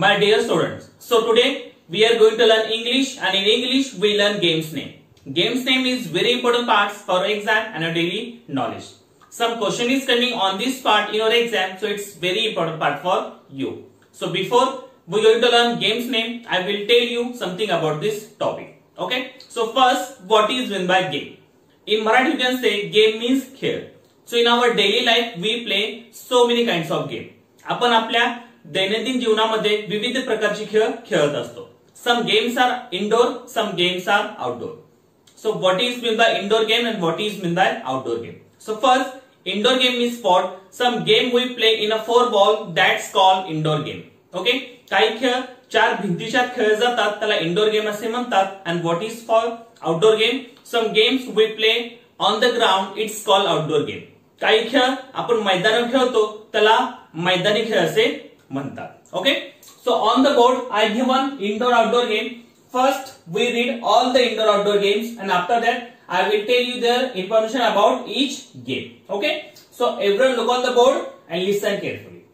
my dear students. So today we are going to learn English, and in English we learn games name. Games name is very important parts for exam and a daily knowledge. Some question is coming on this part in your exam, so it's very important part for you. So before we are going to learn games name, I will tell you something about this topic. Okay. So first, what is meant by game? In Marathi you can say game means खेळ. So in our daily life we play so many kinds of game. आपण आपल्या दैनंदिन जीवनामध्ये विविध प्रकारचे खेळ खेळत असतो. Some games are indoor, some games are outdoor. So what is meant by indoor game and what is meant by outdoor game? So first, indoor game is for some game we play in a four ball, that's called indoor game. Okay? काही खेळ चार भिंतीच्या खेळ जातात त्याला indoor game असे म्हणतात. And what is for outdoor game? Some games we play on the ground, it's called outdoor game. काही खेळ आपण मैदानावर खेळतो त्याला मैदानी खेळ असे म्हणतात. Okay. So on the board I given indoor outdoor game. First we read all the indoor outdoor games and after that I will tell you the information about each game. Okay. So everyone look on the board and listen carefully.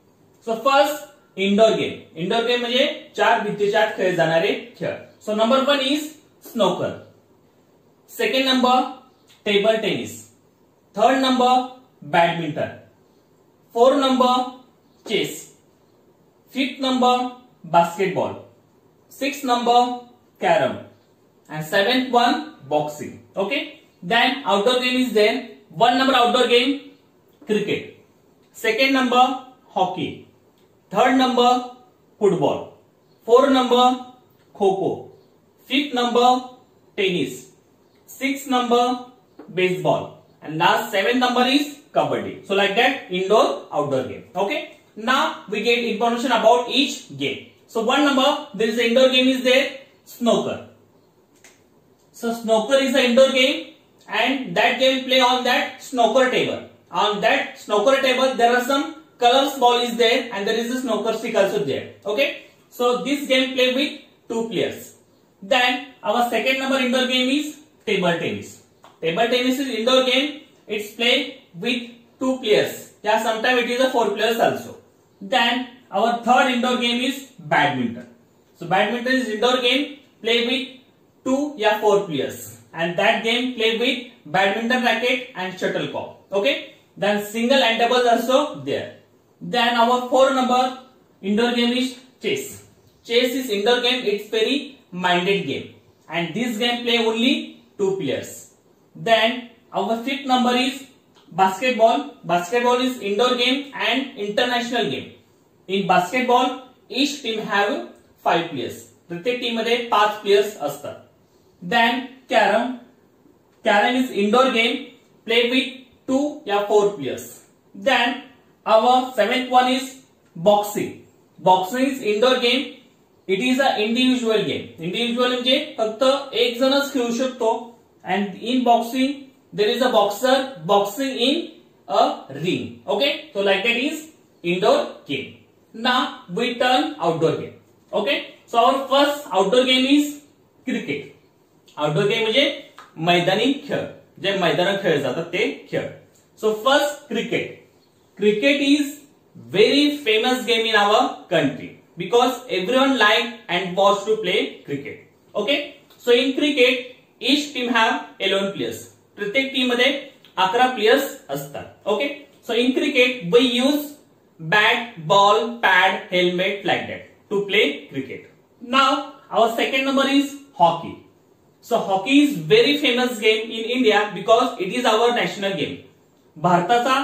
So first indoor game. Indoor game म्हणजे चार भिंतीच्या खेळ जाणारे खेळ. So number 1 is snooker. Second number table tennis. Third number badminton. Fourth number chess. Fifth number basketball. Sixth number carom. And seventh one boxing. Okay. Then outdoor game is there. One number outdoor game cricket. Second number hockey. Third number football. Fourth number kho-kho. Fifth number tennis. Sixth number baseball. And last seventh number is kabaddi. So like that indoor outdoor game. Okay. Now we get information about each game. So one number there is an indoor game is there, snooker. So snooker is an indoor game and that game play on that snooker table. On that snooker table there are some colors ball is there and there is a snooker stick also there. Okay. So this game play with two players. Then our second number indoor game is table tennis. Table tennis is indoor game. It's played with two players. Yeah, sometimes it is a four players also. Then our third indoor game is badminton. So badminton is indoor game played with two या four players. And that game played with badminton racket and shuttlecock. Okay. Then single and double also there. Then our fourth number indoor game is chess. Chess is indoor game. It's very minded game. And this game play only two players. Then our fifth number is basketball. Basketball is indoor game and international game. In basketball each team have 5 players. प्रत्येक team मध्ये 5 players असतात. Then carom. Carom is indoor game played with 2 या 4 players. Then our seventh one is boxing. Boxing is indoor game. It is a individual game. Individual म्हणजे फक्त एक जणच खेळू शकतो. And in boxing there is a boxer boxing in a ring. Okay. So like that is indoor game. Now we turn outdoor game. Okay. So our first outdoor game is cricket. Outdoor game म्हणजे मैदानी खेळ जे मैदानात खेळले जातात ते खेळ. So first cricket. Cricket is very famous game in our country because everyone like and watch to play cricket. Okay. So in cricket each team have 11 players. प्रत्येक team मध्ये 11 प्लेयर्स असतात. Okay. So in cricket we use bat, ball, pad, helmet like that to play cricket. Now our second number is hockey. So hockey is very famous game in India because it is our national game. भारताचा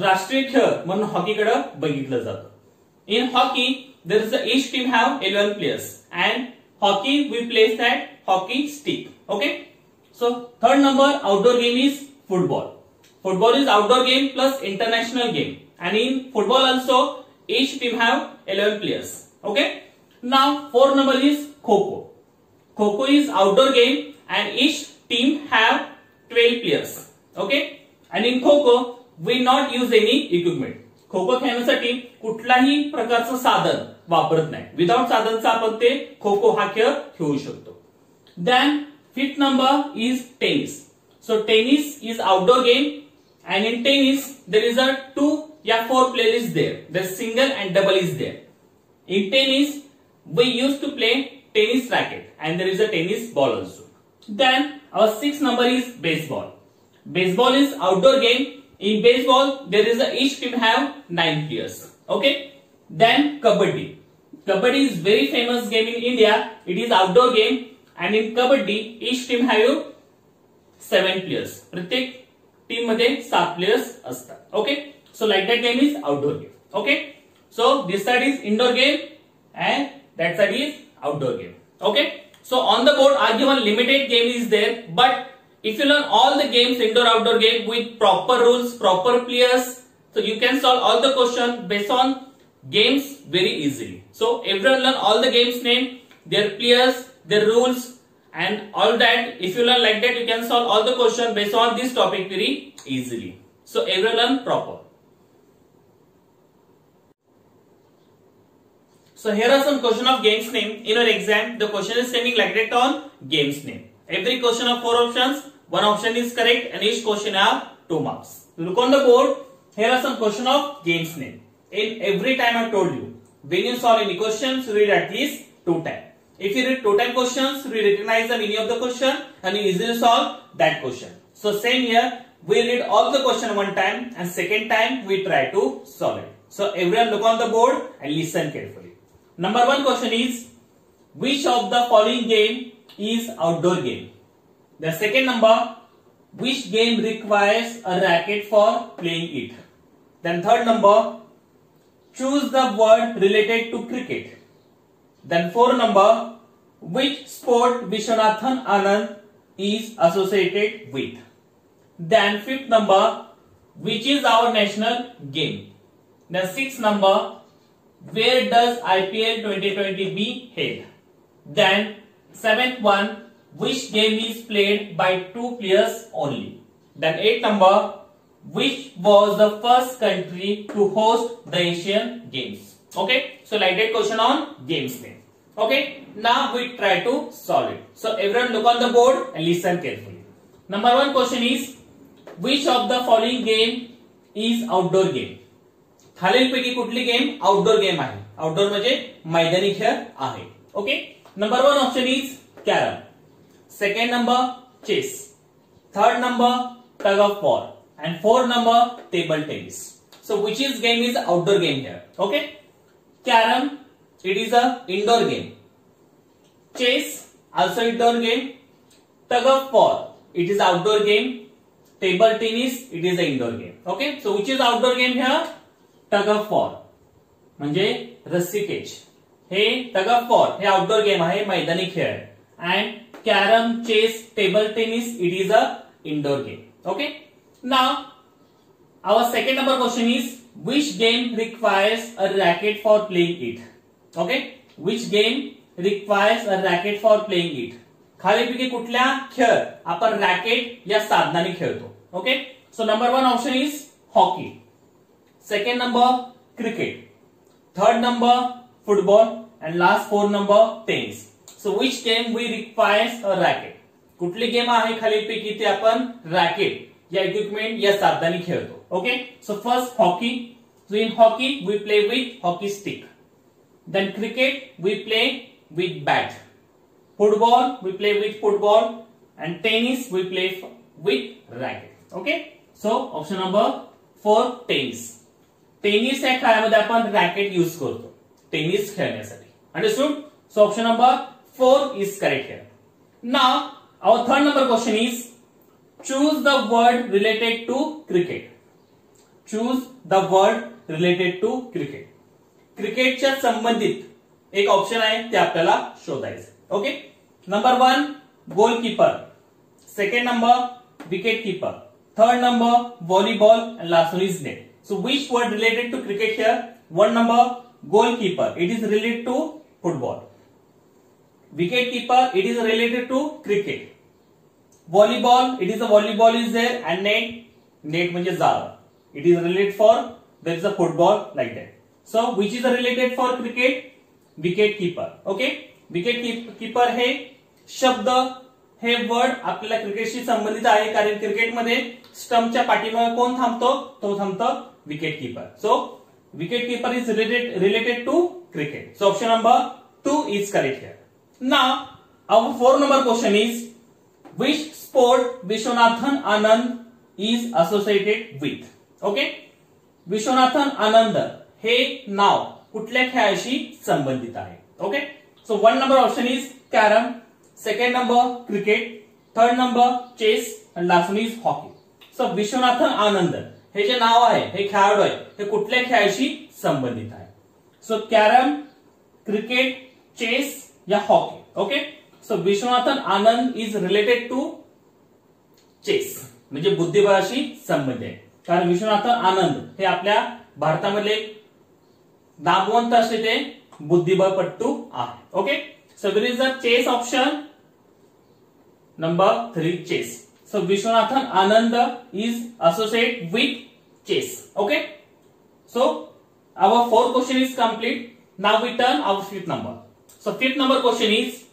राष्ट्रीय खेळ म्हणून हॉकीकडे बघितलं जातं. In hockey there is each team have 11 players and hockey we place that hockey stick. Okay. So third number outdoor game is football. Football is outdoor game plus international game. And in football also each team have 11 players. Okay. Now fourth number is kho-kho. Kho-kho is outdoor game and each team have 12 players. Okay. And in kho-kho we not use any equipment. Kho-kho खेळण्यासाठी कुठलाही प्रकारचं साधन वापरत नाही. Without साधनचा आपण ते खो-खो हा खेळ खेळू शकतो. Then fifth number is tennis. So tennis is outdoor game and in tennis there is a 2 या 4 players is there. The single and double is there. In tennis we used to play tennis racket and there is a tennis ball also. Then our sixth number is baseball. Baseball is outdoor game. In baseball, there is each team have 9 players. Okay. Then kabaddi. Kabaddi is very famous game in India. It is outdoor game, and in kabaddi each team have 7 players. प्रत्येक team मध्ये 7 players असतात. Okay. So like that game is outdoor game. Okay. So this side is indoor game and that side is outdoor game. Okay. So on the board are given limited game is there, but if you learn all the games, indoor outdoor game with proper rules, proper players, so you can solve all the question based on games very easily. So everyone learn all the games name, their players, their rules and all that. If you learn like that, you can solve all the question based on this topic very easily. So everyone learn proper. So here are some question of games name in your exam. The question is coming like that on games name. Every question of 4 options, 1 option is correct and each question have 2 marks. Look on the board. Here are some question of games name. In every time I told you, when you solve any questions, read at least 2 times. If you read 2 times questions, we recognize the meaning of the question and you easily solve that question. So same here, we read all the question 1 time and second time we try to solve it. So everyone look on the board and listen carefully. Number 1 question is, which of the following game is outdoor game? The second number, which game requires a racket for playing it? Then third number, choose the word related to cricket. Then fourth number, which sport Vishwanathan Anand is associated with? Then fifth number, which is our national game? Then sixth number, where does IPL 2020 be held? Then seventh one, which game is played by 2 players only? Then eighth number, which was the first country to host the Asian Games? Okay, so like that question on games name. Okay, now we try to solve it. So everyone look on the board and listen carefully. Number 1 question is, which of the following game is outdoor game? खालीलपैकी कुठली game outdoor game आहे? Outdoor म्हणजे मैदानी खेळ आहे. Okay, number 1 option is carrom. Second number chess. Third number tug of war and fourth number table tennis. So which is game is outdoor game here? Okay, carom it is a indoor game. Chess also indoor game. Tug of war it is outdoor game. Table tennis it is a indoor game. Okay, so which is outdoor game here? Tug of war म्हणजे रस्सी खेच. हे tug of war hey outdoor game आहे, मैदानी खेळ. And carom, chess, table tennis it is a indoor game. Okay. Now, our second number question is, which game requires a racket for playing it? Okay, which game requires a racket for playing it? खालीलपैकी कुठल्या खेळ आपण racket या साधनाने खेळतो? Okay, so number 1 option is hockey. Second number cricket. Third number football and last 4 number tennis. So which game we requires a racket? कुठली game आहे खालीलपैकी ते आपण रॅकेट या इक्विपमेंट या साधनाने खेळतो. Okay, so first hockey. So in hockey we play with hockey stick. Then cricket we play with bat. Football we play with football and tennis we play with racket. Okay, so option number 4 tennis. Tennis या खेळामध्ये आपण racket use करतो tennis खेळण्यासाठी. Understood? So option number 4 is correct here. Now our third number question is, choose the word related to cricket. Choose the word related to cricket. क्रिकेटच्या संबंधित एक option आहे ते आपल्याला शोधायचं. Okay, number 1 goalkeeper. Second number wicket keeper. Third number volleyball and last one is net. So which word related to cricket here? 1 number goalkeeper it is related to football. Wicket keeper it is related to cricket. Volleyball it is a volleyball is there and net म्हणजे जाळ it is related for there is a football like that. So which is related for cricket? Wicket keeper. Okay, wicket keeper हे शब्द हे word आपल्याला क्रिकेटशी संबंधित आहे, कारण क्रिकेटमध्ये स्टंपच्या पाठीमागे कोण थांबतो? तो थांबतो wicket keeper. So wicket keeper is related to cricket. So option number 2 is correct here. Now, our 4 number question is, which sport Vishwanathan Anand is associated with? Okay, Vishwanathan Anand हे नाव कुठल्या खेळाशी संबंधित आहे? Okay, so 1 number option is carrom, second number cricket, third number chess आणि last one is hockey. So Vishwanathan Anand हे जे नाव आहे, हे खेळाडू आहे, हे कुठल्या खेळाशी संबंधित आहे? सो कॅरम, क्रिकेट, चेस या hockey. Okay, so Vishwanathan Anand is related to chess, म्हणजे बुद्धिबळाशी संबंधित आहे. कारण विश्वनाथन आनंद हे आपल्या भारतामधले नामवंत असे ते बुद्धिबळपट्टू आहे. Okay, so where is the chess option number 3 chess. So Vishwanathan Anand is associated with chess. Okay, so our 4th question is complete. Now we turn our 5th number. So 5th number question is,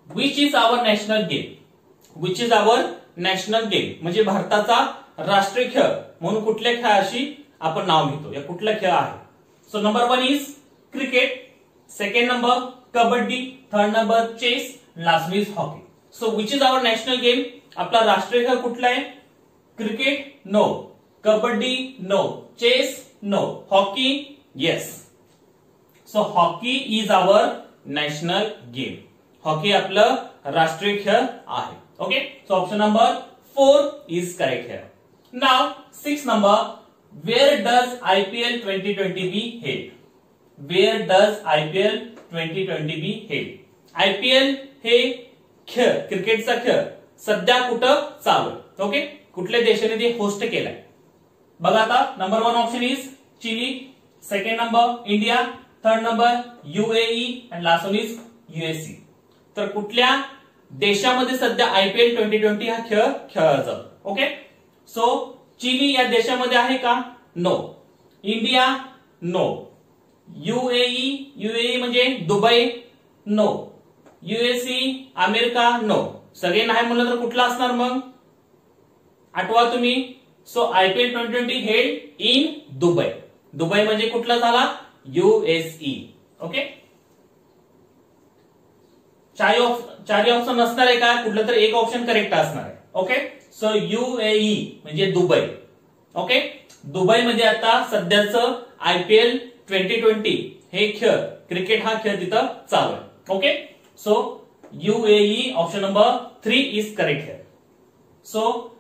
which is our national game? Which is our national game? म्हणजे भारताचा राष्ट्रीय खेळ म्हणून कुठल्या खेळाशी आपण नाव घेतो, या कुठला खेळ आहे? So number 1 is cricket, second number kabaddi, third number chess, last is hockey. So which is our national game? आपला राष्ट्रीय खेळ कुठला आहे? Cricket no, kabaddi no, chess no, hockey yes. So hockey is our national game. Hockey आपलं राष्ट्रीय खेळ आहे. Okay, so option number 4 is correct here. Now 6 number, where does IPL 2020 be held? Where does IPL 2020 be held? IPL हे खेळ, क्रिकेटचा खेळ सध्या कुठं चालू आहे? ओके, कुठल्या देशाने ते होस्ट केलाय? बघा आता, number 1 option is Chile, second number India, third number UAE आणि लास्ट वन इज USE. तर कुठल्या देशामध्ये सध्या IPL 2020 हा खेळ खेळला जातो? ओके, सो चिली या देशामध्ये आहे का? नो. India no. UAE म्हणजे Dubai no. USE America no. सगळे नाही म्हणलं तर कुठला असणार मग? आठवा तुम्ही. So IPL 2020 held in Dubai. Dubai म्हणजे कुठला झाला? USE. ओके, चारही ऑप्शन असणार आहे का? कुठलं तर एक ऑप्शन करेक्ट असणार आहे. ओके, सो UAE म्हणजे दुबई. ओके, दुबई मध्ये आता सध्याचं IPL 2020 हे खेळ, क्रिकेट हा खेळ तिथं चालू आहे. Okay, so UAE option number 3 is correct here. So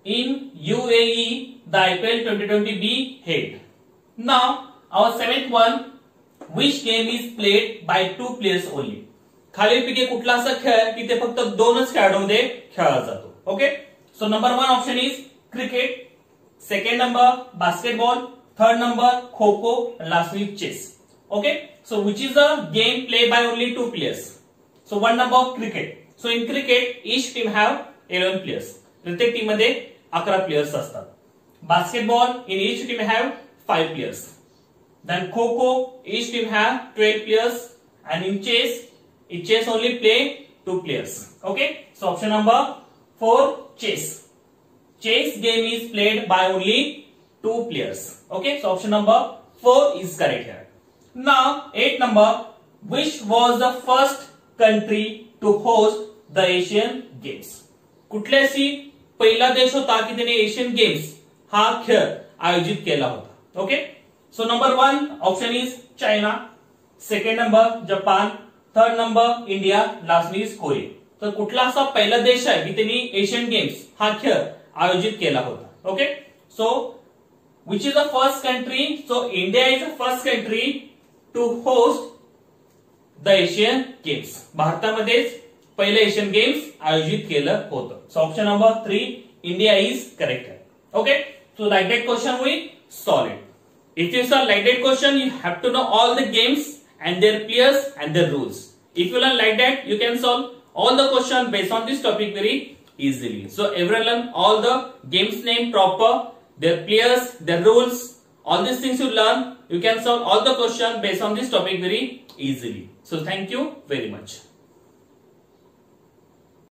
in UAE the IPL 2020 be held. Now our 7th one, which game is played by 2 players only? खालीलपैकी कुठला असा खेळ की ते फक्त 2च खेळाडूंमध्ये खेळला जातो? Okay, so number 1 option is cricket, second number basketball, third number kho kho, last is chess. Okay, so which is a game play by only 2 players? So 1 number cricket. So in cricket each team have 11 players. प्रत्येक team मध्ये 11 players असतात. Basketball in each team have 5 players. Then kho kho each team have 12 players. and in chess only play 2 players. Okay, so option number 4 chess. Chess game is played by only 2 players. Okay, so option number 4 is correct here. Now 8 number, which was the first country to host the Asian Games? कुठल्याशी पहिला देश होता की त्याने Asian games हा खेळ आयोजित केला होता? Okay, so number 1 option is China, second number Japan, third number India, last is Korea. तर कुठला असा पहिला देश आहे की त्यांनी एशियन गेम्स हा खेळ आयोजित केला होता? Okay, so which is the first country? So India is the first country to host the Asian games. भारतामध्येच पहिले एशियन गेम्स आयोजित केलं होतं. So option number 3 India is correct. Okay, so like that question we solve it. If you solve like that question, you have to know all the games and their players and their rules. If you learn like that, you can solve all the question based on this topic very easily. So everyone learn all the games name proper, their players, their rules, all these things you learn. You can solve all the question based on this topic very easily. So thank you very much.